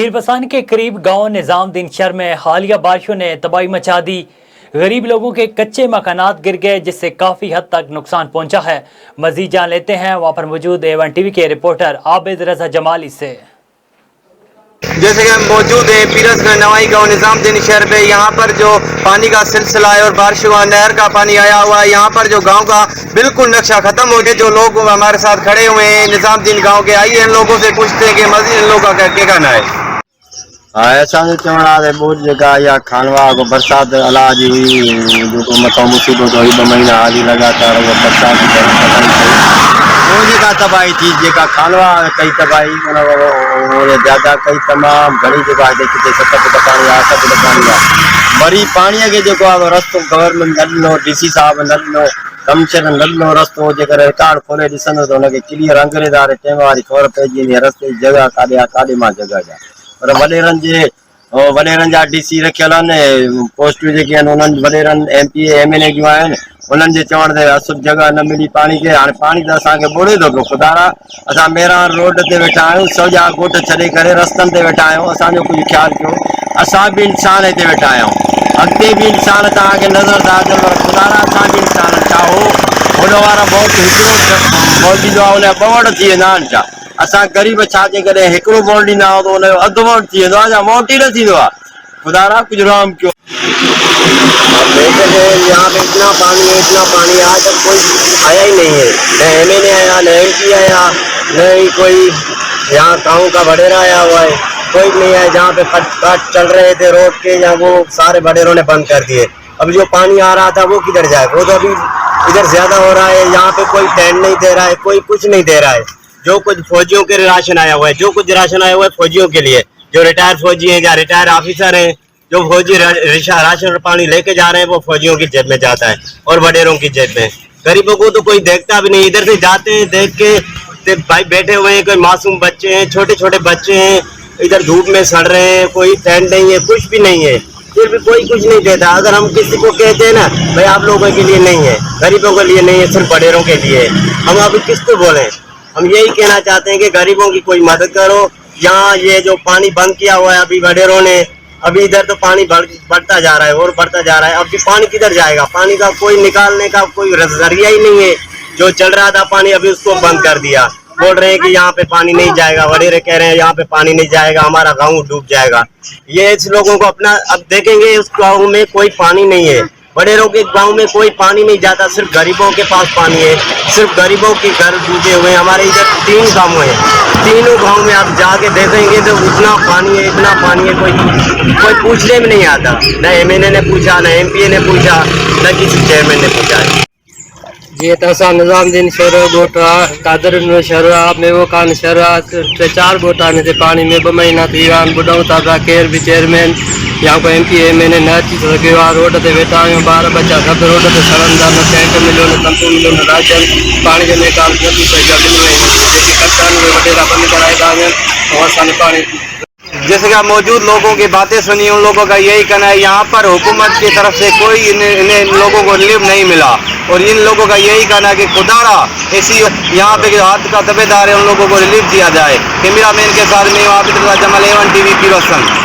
मीरपसान के करीब गांव निजामुद्दीन शहर में हालिया बारिशों ने तबाही मचा दी। गरीब लोगों के कच्चे मकानात गिर गए, जिससे काफ़ी हद तक नुकसान पहुंचा है। मजीद जान लेते हैं वहां पर मौजूद A1 TV के रिपोर्टर आबिद रजा जमाली से। जैसे कि हम मौजूद हैं पीरसगंज नवाई गांव निजामुद्दीन शहर पे। यहाँ पर जो पानी का सिलसिला है और बारिश हुआ, नहर का पानी आया हुआ है। यहाँ पर जो गांव का बिल्कुल नक्शा खत्म हो गया। जो लोग हमारे साथ खड़े हुए हैं निजामुद्दीन गांव के, आइए इन लोगों से पूछते हैं कि मजीद इन लोगों का क्या कहना है। ऐसा चवण आहे बोझ जेका या खानवा को बरसात अलाह जी हुई जो मथां मुसीबत हुई 2 महीना हाली लगातार वो बरसात वो जेका तबाही थी, जेका खानवा कई तबाही ज़्यादा कई तमाम घणी जेका किते 7 फुट पानी आहे, 8 फुट पानी आहे। वरी पाणीअ खे जेको आहे रस्तो गवर्नमेंट न ॾिनो, DC साहब न ॾिनो, कमिशनर न ॾिनो रस्तो। जेकर रिकॉर्ड खोले ॾिसंदो त हुनखे क्लियर अंग्रेज़ टाइम वारी ख़बर पइजी वेंदी रस्ते जी जॻह काॾे आहे, काॾे मां जॻह जा। पर वॾेरनि जा DC रखियल आहिनि, पोस्टूं जेके आहिनि उन्हनि वॾेरनि MP MLA जूं आहिनि, उन्हनि जे चवण ते असुल जॻह न मिली पाणी खे। हाणे पाणी त असांखे ॿोड़े थो पियो। ख़ुदारा असां मेरान रोड ते वेठा आहियूं, सॼा ॻोठ छॾे करे रस्तनि ते वेठा आहियूं। असांजो कुझु ख़्यालु कयो, असां बि इंसान हिते वेठा आहियूं, अॻिते बि इंसान तव्हांखे नज़र था अचनि। पर ख़ुदारा असां बि इंसान छा हो होॾो वारा बहुत हिकिड़ो मौजूदु आहे, उनजा 2 वोट थी वेंदा आहिनि छा? असां ग़रीब छा जेकॾहिं हिकिड़ो वोट ॾींदा आहियूं त हुनजो अधु वोट थी वेंदो आहे, या वोट ई न थींदो आहे। खुदारा कुछ राम क्यों। यहाँ पे इतना पानी है, आज तक कोई आया ही नहीं है। न MLA आया, न MP आया, न ही कोई यहाँ गाँव का बडेरा आया हुआ है, कोई नहीं है। जहाँ पे काट चल रहे थे रोड के, या वो सारे बडेरों ने बंद कर दिए। अभी जो पानी आ रहा था वो किधर जाए? वो तो अभी इधर ज्यादा हो रहा है। यहाँ पे कोई टेंट नहीं दे रहा है, कोई कुछ नहीं दे रहा है। जो कुछ फौजियों के राशन आया हुआ है, जो कुछ राशन आया हुआ है फौजियों के लिए, जो रिटायर्ड फौजी हैं या रिटायर्ड ऑफिसर हैं, जो फौजी राशन पानी लेके जा रहे हैं, वो फौजियों की जेब में जाता है और वडेरों की जेब में। गरीबों को तो कोई देखता भी नहीं। इधर से जाते हैं देख के भाई बैठे हुए हैं, कोई मासूम बच्चे हैं, छोटे छोटे बच्चे हैं, इधर धूप में सड़ रहे हैं, कोई टेंट नहीं है, कुछ भी नहीं है, फिर भी कोई कुछ नहीं देता। अगर हम किसी को कहते हैं ना भाई आप लोगों के लिए नहीं है, गरीबों के लिए नहीं है, सिर्फ बडेरों के लिए, हम अभी किसको बोलें? हम यही कहना चाहते हैं कि गरीबों की कोई मदद करो। यहाँ ये जो पानी बंद किया हुआ है अभी वडेरों ने, अभी इधर तो पानी बढ़ता जा रहा है और बढ़ता जा रहा है। अब ये पानी किधर जाएगा? पानी का कोई निकालने का कोई जरिया ही नहीं है। जो चल रहा था पानी अभी उसको बंद कर दिया। बोल रहे हैं कि यहाँ पे पानी नहीं जाएगा, वडेरे कह रहे हैं यहाँ पे पानी नहीं जाएगा, हमारा गाँव डूब जाएगा। ये इस लोगों को अपना अब देखेंगे, उस गाँव में कोई पानी नहीं है, वडेरों के गांव में कोई पानी नहीं जाता, सिर्फ गरीबों के पास पानी है, सिर्फ गरीबों के घर डूबे हुए हैं। हमारे इधर 3 गांव हैं, तीनों गांव में आप जाके देखेंगे तो इतना पानी है, कोई पूछने में नहीं आता। न MLA ने पूछा, न MP ने पूछा, न किसी चेयरमैन ने पूछा है। जी तो असां निजामुद्दीन शहर ॻोठ आहे, कादर शहर आहे, मेवोकान शहर आहे, 3-4 ॻोठ आहिनि हिते पाणी में 2 महीना थी विया आहिनि। ॿुधूं था पिया केर बि चेयरमैन या कोई MP MLA न अची सघियो आहे। रोड ते वेठा आहियूं, ॿार बच्चा सभु रोड ते सड़नि था, न टेंट मिलियो, न तंबू मिलियो, न राशन, पाणी जो निकाल नथी पई। जेके कप्तान वडेरा बंदि कराए था वञनि और असांखे पाणी। जैसे कि मौजूद लोगों की बातें सुनी, उन लोगों का यही कहना है यहाँ पर हुकूमत की तरफ से कोई इन लोगों को रिलीफ नहीं मिला, और इन लोगों का यही कहना है कि खुदारा ऐसी यहाँ पे हाथ का तबेदार है, उन लोगों को रिलीफ दिया जाए। कैमरा मैन के साथ में आबिद रजा जमाली, A1 TV पीरसगंज।